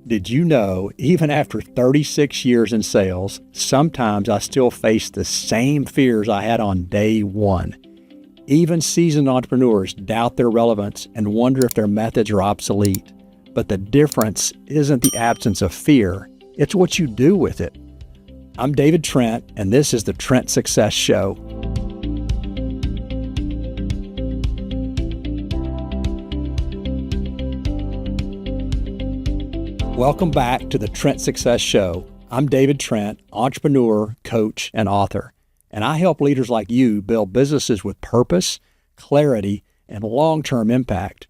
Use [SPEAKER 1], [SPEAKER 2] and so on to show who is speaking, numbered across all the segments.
[SPEAKER 1] Did you know, even after 36 years in sales, sometimes I still face the same fears I had on day one? Even seasoned entrepreneurs doubt their relevance and wonder if their methods are obsolete. But the difference isn't the absence of fear, it's what you do with it. I'm David Trent, and this is the Trent Success Show. Welcome back to the Trent Success Show. I'm David Trent, entrepreneur, coach, and author, and I help leaders like you build businesses with purpose, clarity, and long-term impact.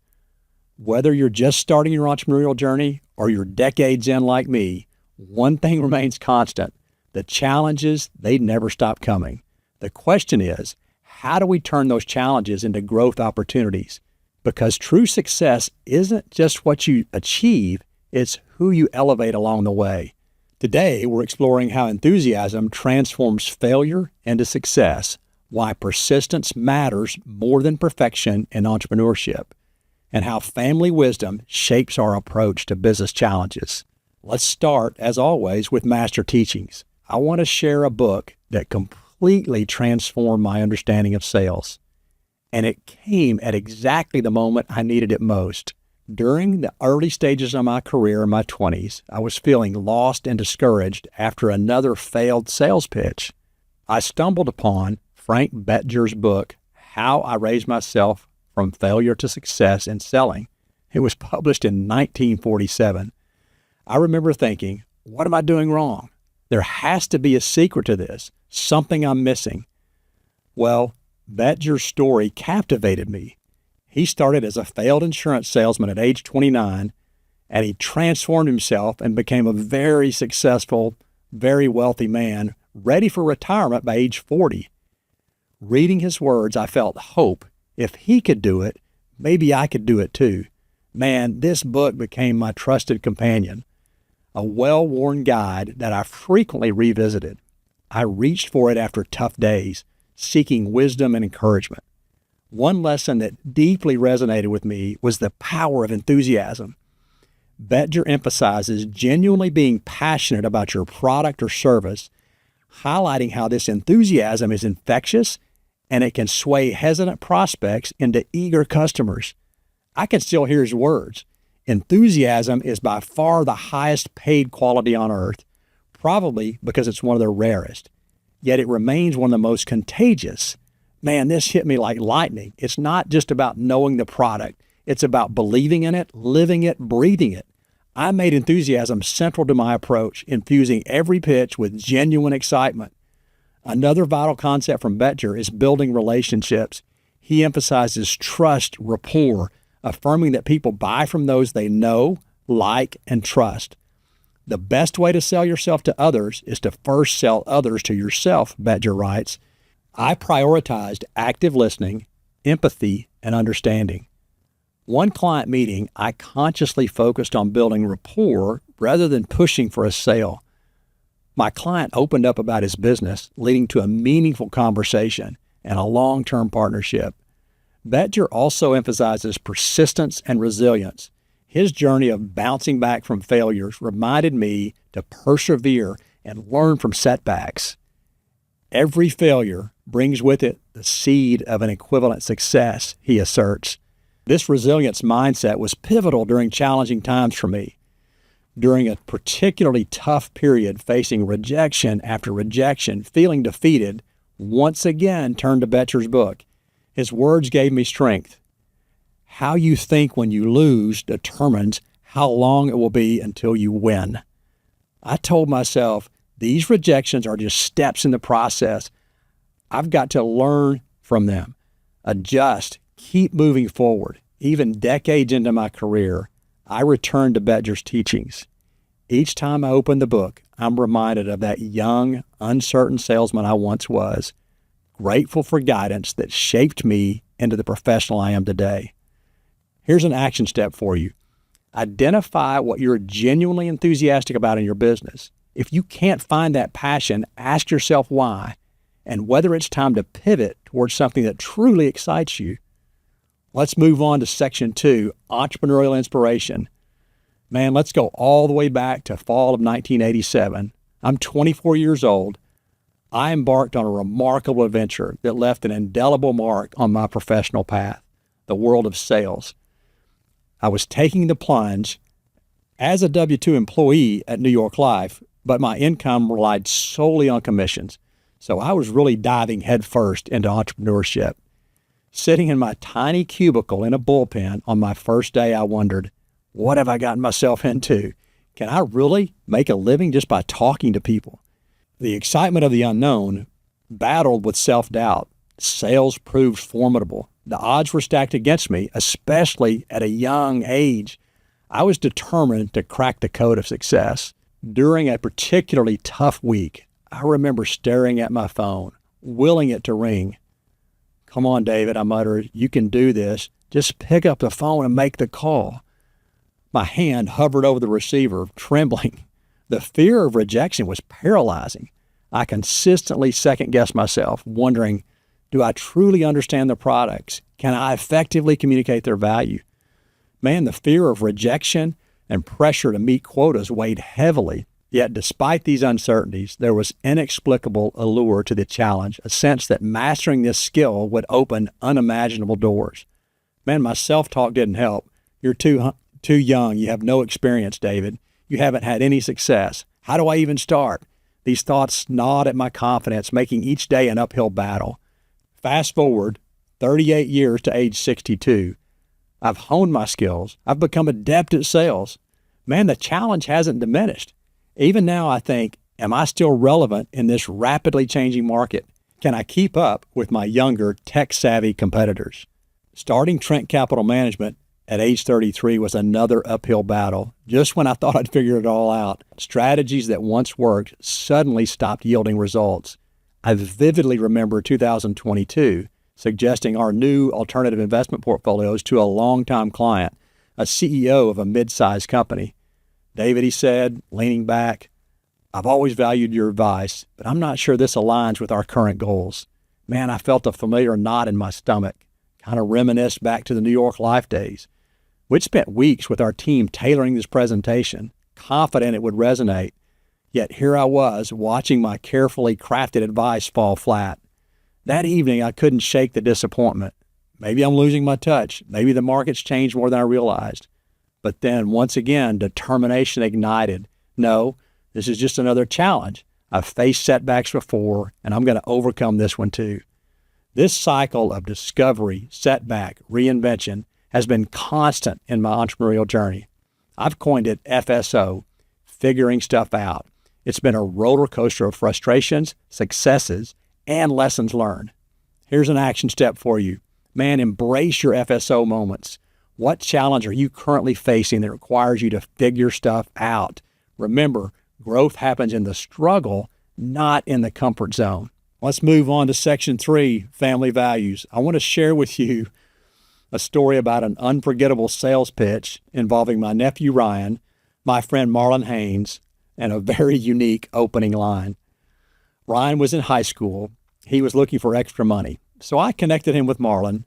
[SPEAKER 1] Whether you're just starting your entrepreneurial journey or you're decades in like me, one thing remains constant. The challenges, they never stop coming. The question is, how do we turn those challenges into growth opportunities? Because true success isn't just what you achieve, it's who you elevate along the way. Today, we're exploring how enthusiasm transforms failure into success, why persistence matters more than perfection in entrepreneurship, and how family wisdom shapes our approach to business challenges. Let's start, as always, with master teachings. I want to share a book that completely transformed my understanding of sales, and it came at exactly the moment I needed it most. During the early stages of my career in my 20s, I was feeling lost and discouraged after another failed sales pitch. I stumbled upon Frank Bettger's book, How I Raised Myself from Failure to Success in Selling. It was published in 1947. I remember thinking, what am I doing wrong? There has to be a secret to this, something I'm missing. Well, Bettger's story captivated me. He started as a failed insurance salesman at age 29, and he transformed himself and became a very successful, very wealthy man, ready for retirement by age 40. Reading his words, I felt hope. If he could do it, maybe I could do it too. Man, this book became my trusted companion, a well-worn guide that I frequently revisited. I reached for it after tough days, seeking wisdom and encouragement. One lesson that deeply resonated with me was the power of enthusiasm. Bettger emphasizes genuinely being passionate about your product or service, highlighting how this enthusiasm is infectious and it can sway hesitant prospects into eager customers. I can still hear his words. Enthusiasm is by far the highest paid quality on earth, probably because it's one of the rarest. Yet it remains one of the most contagious. Man, this hit me like lightning. It's not just about knowing the product. It's about believing in it, living it, breathing it. I made enthusiasm central to my approach, infusing every pitch with genuine excitement. Another vital concept from Bettger is building relationships. He emphasizes trust, rapport, affirming that people buy from those they know, like, and trust. The best way to sell yourself to others is to first sell others to yourself, Bettger writes. I prioritized active listening, empathy, and understanding. One client meeting, I consciously focused on building rapport rather than pushing for a sale. My client opened up about his business, leading to a meaningful conversation and a long-term partnership. Bettger also emphasizes persistence and resilience. His journey of bouncing back from failures reminded me to persevere and learn from setbacks. Every failure brings with it the seed of an equivalent success, he asserts. This resilience mindset was pivotal during challenging times for me. During a particularly tough period, facing rejection after rejection, feeling defeated, once again turned to Bettger's book. His words gave me strength. How you think when you lose determines how long it will be until you win. I told myself, these rejections are just steps in the process. I've got to learn from them, adjust, keep moving forward. Even decades into my career, I returned to Bettger's teachings. Each time I open the book, I'm reminded of that young, uncertain salesman I once was, grateful for guidance that shaped me into the professional I am today. Here's an action step for you. Identify what you're genuinely enthusiastic about in your business. If you can't find that passion, ask yourself why, and whether it's time to pivot towards something that truly excites you. Let's move on to Section 2, Entrepreneurial Inspiration. Man, let's go all the way back to fall of 1987. I'm 24 years old. I embarked on a remarkable adventure that left an indelible mark on my professional path, the world of sales. I was taking the plunge as a W-2 employee at New York Life, but my income relied solely on commissions. So I was really diving headfirst into entrepreneurship. Sitting in my tiny cubicle in a bullpen on my first day, I wondered, what have I gotten myself into? Can I really make a living just by talking to people? The excitement of the unknown battled with self-doubt. Sales proved formidable. The odds were stacked against me, especially at a young age. I was determined to crack the code of success. During a particularly tough week, I remember staring at my phone, willing it to ring. Come on, David, I muttered. You can do this. Just pick up the phone and make the call. My hand hovered over the receiver, trembling. The fear of rejection was paralyzing. I consistently second-guessed myself, wondering, do I truly understand the products? Can I effectively communicate their value? Man, the fear of rejection and pressure to meet quotas weighed heavily. Yet despite these uncertainties, there was inexplicable allure to the challenge, a sense that mastering this skill would open unimaginable doors. Man, my self-talk didn't help. You're too young. You have no experience, David. You haven't had any success. How do I even start? These thoughts gnawed at my confidence, making each day an uphill battle. Fast forward 38 years to age 62. I've honed my skills. I've become adept at sales. Man, the challenge hasn't diminished. Even now, I think, am I still relevant in this rapidly changing market? Can I keep up with my younger, tech-savvy competitors? Starting Trent Capital Management at age 33 was another uphill battle. Just when I thought I'd figured it all out, strategies that once worked suddenly stopped yielding results. I vividly remember 2022 suggesting our new alternative investment portfolios to a longtime client, a CEO of a mid-sized company. David, he said, leaning back, I've always valued your advice, but I'm not sure this aligns with our current goals. Man, I felt a familiar knot in my stomach, kind of reminisced back to the New York Life days. We'd spent weeks with our team tailoring this presentation, confident it would resonate. Yet here I was, watching my carefully crafted advice fall flat. That evening, I couldn't shake the disappointment. Maybe I'm losing my touch. Maybe the market's changed more than I realized. But then, once again, determination ignited. No, this is just another challenge. I've faced setbacks before, and I'm going to overcome this one too. This cycle of discovery, setback, reinvention has been constant in my entrepreneurial journey. I've coined it FSO, figuring stuff out. It's been a roller coaster of frustrations, successes, and lessons learned. Here's an action step for you. Man, embrace your FSO moments. What challenge are you currently facing that requires you to figure stuff out? Remember, growth happens in the struggle, not in the comfort zone. Let's move on to Section 3, Family Values. I want to share with you a story about an unforgettable sales pitch involving my nephew Ryan, my friend Marlon Haynes, and a very unique opening line. Ryan was in high school. He was looking for extra money. So I connected him with Marlon.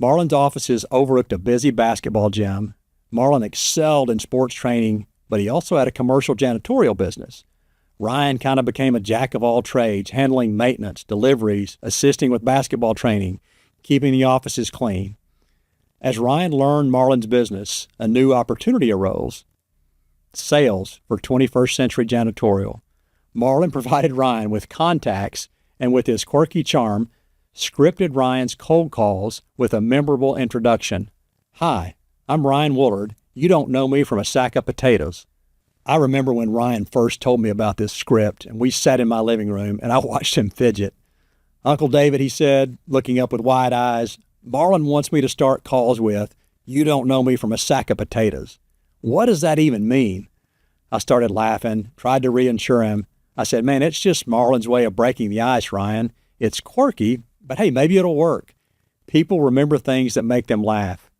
[SPEAKER 1] Marlon's offices overlooked a busy basketball gym. Marlon excelled in sports training, but he also had a commercial janitorial business. Ryan kind of became a jack of all trades, handling maintenance, deliveries, assisting with basketball training, keeping the offices clean. As Ryan learned Marlon's business, a new opportunity arose. Sales for 21st century janitorial. Marlon provided Ryan with contacts and with his quirky charm, scripted Ryan's cold calls with a memorable introduction. Hi, I'm Ryan Woolard. You don't know me from a sack of potatoes. I remember when Ryan first told me about this script, and we sat in my living room, and I watched him fidget. Uncle David, he said, looking up with wide eyes, Marlon wants me to start calls with, you don't know me from a sack of potatoes. What does that even mean? I started laughing, tried to reassure him. I said, man, it's just Marlon's way of breaking the ice, Ryan. It's quirky, but hey, maybe it'll work. People remember things that make them laugh.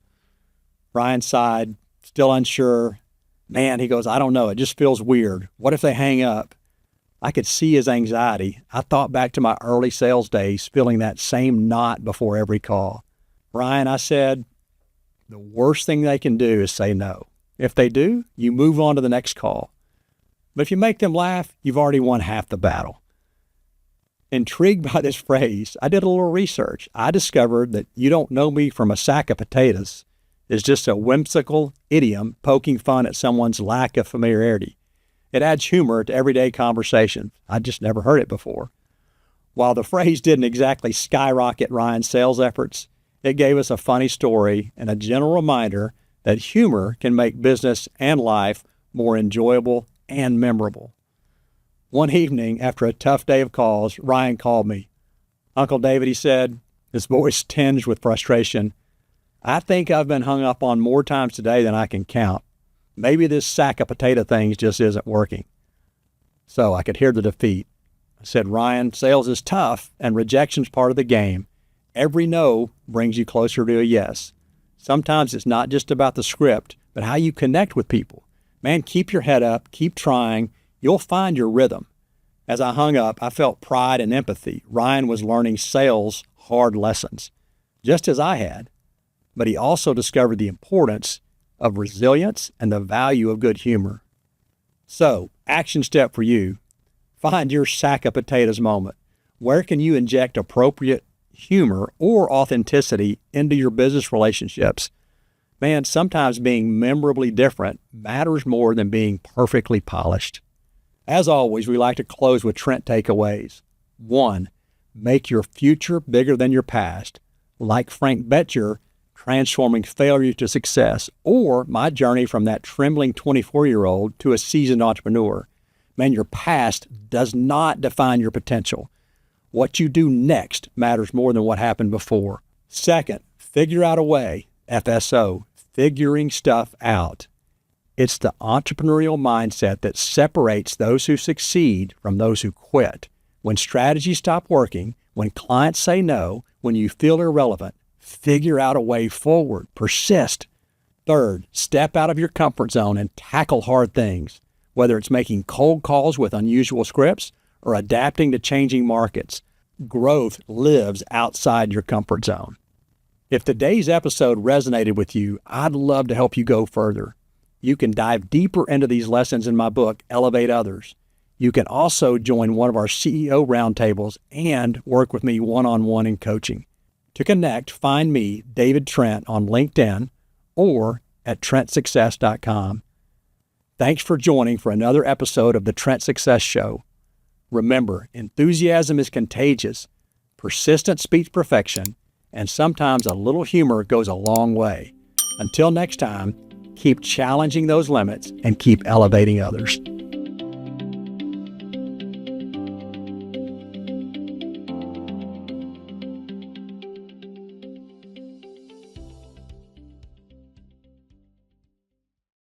[SPEAKER 1] Ryan sighed, still unsure. Man, he goes, I don't know. It just feels weird. What if they hang up? I could see his anxiety. I thought back to my early sales days, feeling that same knot before every call. Ryan, I said, the worst thing they can do is say no. If they do, you move on to the next call. But if you make them laugh, you've already won half the battle. Intrigued by this phrase, I did a little research. I discovered that "you don't know me from a sack of potatoes" is just a whimsical idiom poking fun at someone's lack of familiarity. It adds humor to everyday conversation. I'd just never heard it before. While the phrase didn't exactly skyrocket Ryan's sales efforts, it gave us a funny story and a gentle reminder that humor can make business and life more enjoyable and memorable. One evening, after a tough day of calls, Ryan called me. "Uncle David," he said, his voice tinged with frustration, "I think I've been hung up on more times today than I can count. Maybe this sack of potato thing just isn't working." So I could hear the defeat. I said, "Ryan, sales is tough and rejection's part of the game. Every no brings you closer to a yes. Sometimes it's not just about the script, but how you connect with people. Man, keep your head up, keep trying. You'll find your rhythm." As I hung up, I felt pride and empathy. Ryan was learning sales hard lessons, just as I had. But he also discovered the importance of resilience and the value of good humor. So, action step for you. Find your sack of potatoes moment. Where can you inject appropriate humor or authenticity into your business relationships? Man, sometimes being memorably different matters more than being perfectly polished. As always, we like to close with Trent takeaways. 1. Make your future bigger than your past. Like Frank Bettger, transforming failure to success, or my journey from that trembling 24-year-old to a seasoned entrepreneur. Man, your past does not define your potential. What you do next matters more than what happened before. 2nd, figure out a way. FSO, figuring stuff out. It's the entrepreneurial mindset that separates those who succeed from those who quit. When strategies stop working, when clients say no, when you feel irrelevant, figure out a way forward. Persist. 3rd, step out of your comfort zone and tackle hard things, whether it's making cold calls with unusual scripts or adapting to changing markets. Growth lives outside your comfort zone. If today's episode resonated with you, I'd love to help you go further. You can dive deeper into these lessons in my book, Elevate Others. You can also join one of our CEO roundtables and work with me one-on-one in coaching. To connect, find me, David Trent, on LinkedIn or at trentsuccess.com. Thanks for joining for another episode of the Trent Success Show. Remember, enthusiasm is contagious, persistence beats perfection, and sometimes a little humor goes a long way. Until next time, keep challenging those limits and keep elevating others.